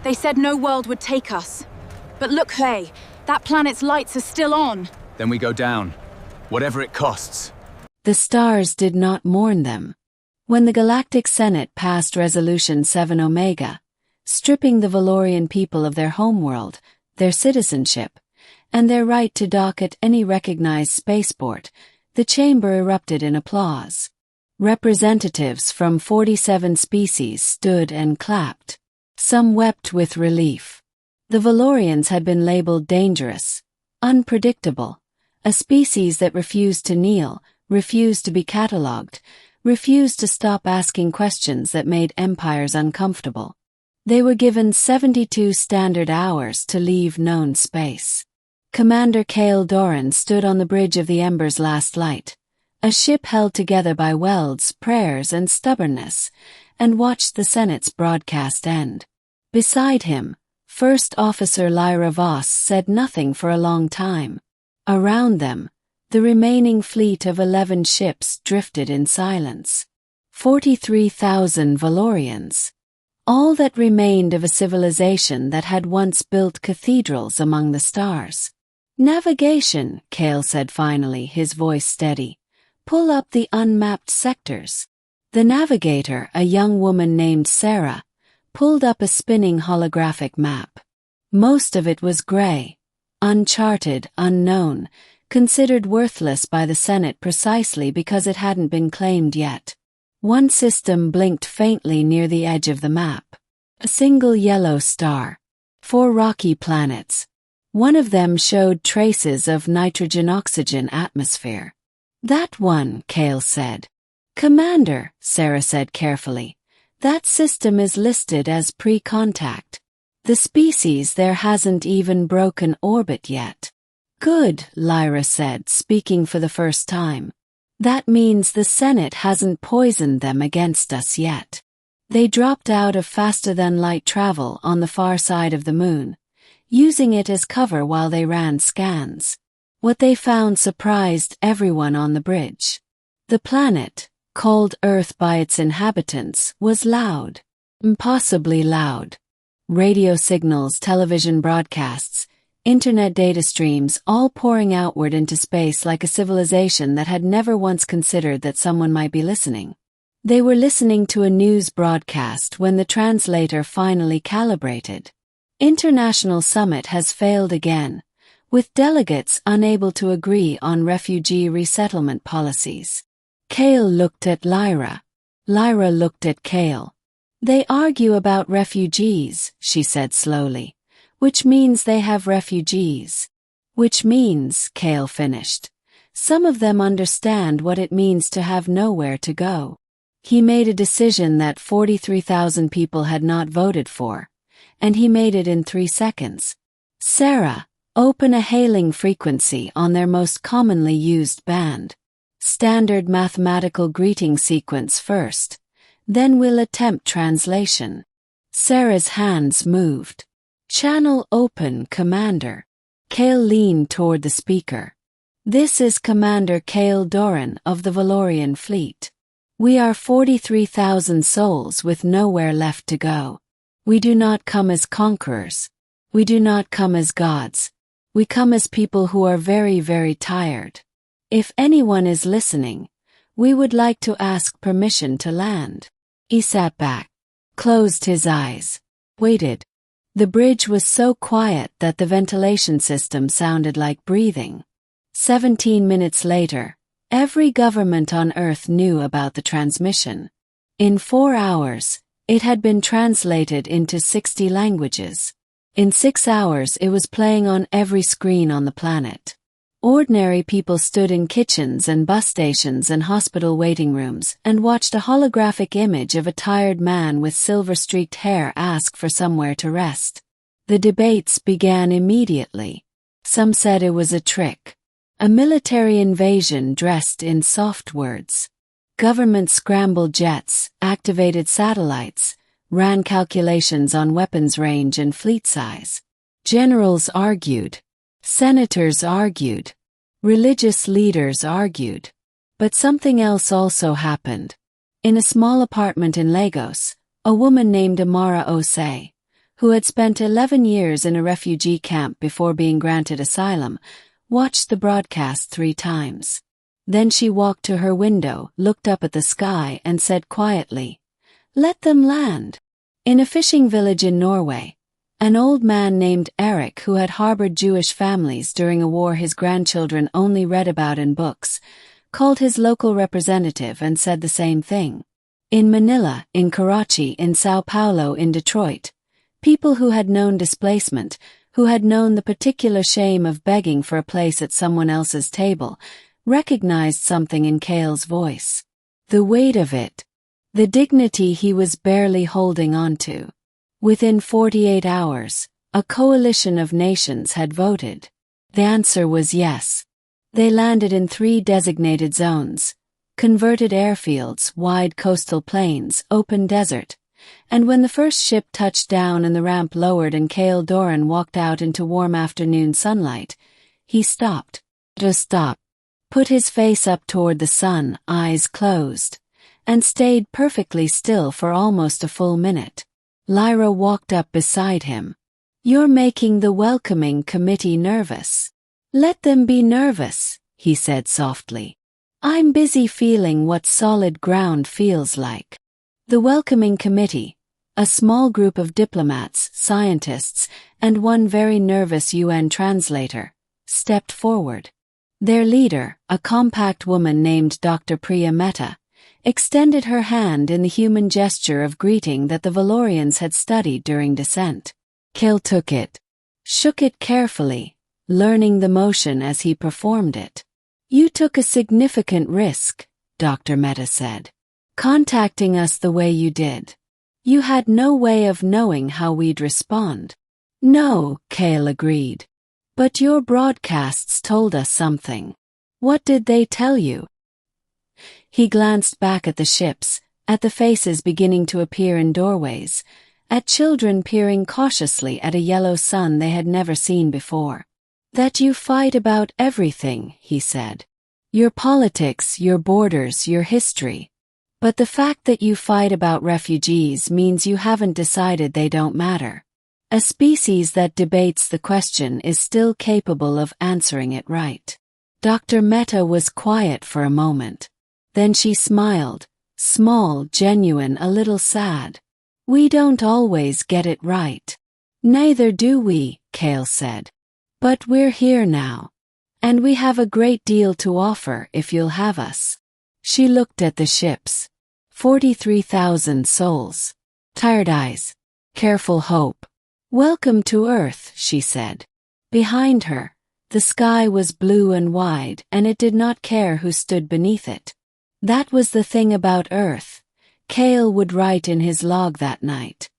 They said no world would take us. But look, hey, that planet's lights are still on. Then we go down. Whatever it costs. The stars did not mourn them. When the Galactic Senate passed Resolution 7 Omega, stripping the Velorian people of their homeworld, their citizenship, and their right to dock at any recognized spaceport, the chamber erupted in applause. Representatives from 47 species stood and clapped. Some wept with relief. The Velorians had been labeled dangerous, unpredictable, a species that refused to kneel, refused to be catalogued, refused to stop asking questions that made empires uncomfortable. They were given 72 standard hours to leave known space. Commander Cale Doran stood on the bridge of the Ember's last light, a ship held together by welds, prayers, and stubbornness, and watched the Senate's broadcast end. Beside him, First Officer Lyra Voss said nothing for a long time. Around them, the remaining fleet of 11 ships drifted in silence. 43,000 Velorians. All that remained of a civilization that had once built cathedrals among the stars. Navigation, Cale said finally, his voice steady. Pull up the unmapped sectors. The navigator, a young woman named Sarah, pulled up a spinning holographic map. Most of it was gray, uncharted, unknown, considered worthless by the Senate precisely because it hadn't been claimed yet. One system blinked faintly near the edge of the map. A single yellow star. 4 rocky planets. One of them showed traces of nitrogen-oxygen atmosphere. That one, Cale said. Commander, Sarah said carefully. That system is listed as pre-contact. The species there hasn't even broken orbit yet. Good, Lyra said, speaking for the first time. That means the Senate hasn't poisoned them against us yet. They dropped out of faster-than-light travel on the far side of the moon, using it as cover while they ran scans. What they found surprised everyone on the bridge. The planet, called Earth by its inhabitants, was loud. Impossibly loud. Radio signals, television broadcasts, internet data streams, all pouring outward into space like a civilization that had never once considered that someone might be listening. They were listening to a news broadcast when the translator finally calibrated. International summit has failed again, with delegates unable to agree on refugee resettlement policies. Cale looked at Lyra. Lyra looked at Cale. They argue about refugees, she said slowly. Which means they have refugees. Which means, Cale finished, some of them understand what it means to have nowhere to go. He made a decision that 43,000 people had not voted for, and he made it in 3 seconds. Sarah, open a hailing frequency on their most commonly used band. Standard mathematical greeting sequence first, then we'll attempt translation. Sarah's hands moved. Channel open, Commander. Cale leaned toward the speaker. This is Commander Cale Doran of the Velorian fleet. We are 43,000 souls with nowhere left to go. We do not come as conquerors. We do not come as gods. We come as people who are very, very tired. If anyone is listening, we would like to ask permission to land. He sat back, closed his eyes, waited. The bridge was so quiet that the ventilation system sounded like breathing. 17 minutes later, every government on Earth knew about the transmission. In 4 hours, it had been translated into 60 languages. In 6 hours it was playing on every screen on the planet. Ordinary people stood in kitchens and bus stations and hospital waiting rooms and watched a holographic image of a tired man with silver-streaked hair ask for somewhere to rest. The debates began immediately. Some said it was a trick. A military invasion dressed in soft words. Government scrambled jets, activated satellites, ran calculations on weapons range and fleet size. Generals argued. Senators argued. Religious leaders argued. But something else also happened. In a small apartment in Lagos, a woman named Amara Osei, who had spent 11 years in a refugee camp before being granted asylum, watched the broadcast 3 times. Then she walked to her window, looked up at the sky, and said quietly, "Let them land." In a fishing village in Norway, an old man named Eric, who had harbored Jewish families during a war his grandchildren only read about in books, called his local representative and said the same thing. In Manila, in Karachi, in Sao Paulo, in Detroit, people who had known displacement, who had known the particular shame of begging for a place at someone else's table, recognized something in Cale's voice. The weight of it. The dignity he was barely holding onto. Within 48 hours, a coalition of nations had voted. The answer was yes. They landed in 3 designated zones: converted airfields, wide coastal plains, open desert. And when the first ship touched down and the ramp lowered and Cale Doran walked out into warm afternoon sunlight, he stopped. Just stopped. Put his face up toward the sun, eyes closed, and stayed perfectly still for almost a full minute. Lyra walked up beside him. "You're making the welcoming committee nervous." "Let them be nervous," he said softly. "I'm busy feeling what solid ground feels like." The welcoming committee, a small group of diplomats, scientists, and one very nervous UN translator, stepped forward. Their leader, a compact woman named Dr. Priya Mehta, extended her hand in the human gesture of greeting that the Velorians had studied during descent. Cale took it, shook it carefully, learning the motion as he performed it. "You took a significant risk," Dr. Mehta said, "contacting us the way you did. You had no way of knowing how we'd respond." "No," Cale agreed. "But your broadcasts told us something." "What did they tell you?" He glanced back at the ships, at the faces beginning to appear in doorways, at children peering cautiously at a yellow sun they had never seen before. "That you fight about everything," he said. "Your politics, your borders, your history. But the fact that you fight about refugees means you haven't decided they don't matter. A species that debates the question is still capable of answering it right." Dr. Mehta was quiet for a moment. Then she smiled, small, genuine, a little sad. "We don't always get it right." "Neither do we," Cale said. "But we're here now. And we have a great deal to offer if you'll have us." She looked at the ships. 43,000 souls. Tired eyes. Careful hope. "Welcome to Earth," she said. Behind her, the sky was blue and wide, and it did not care who stood beneath it. That was the thing about Earth, Cale would write in his log that night.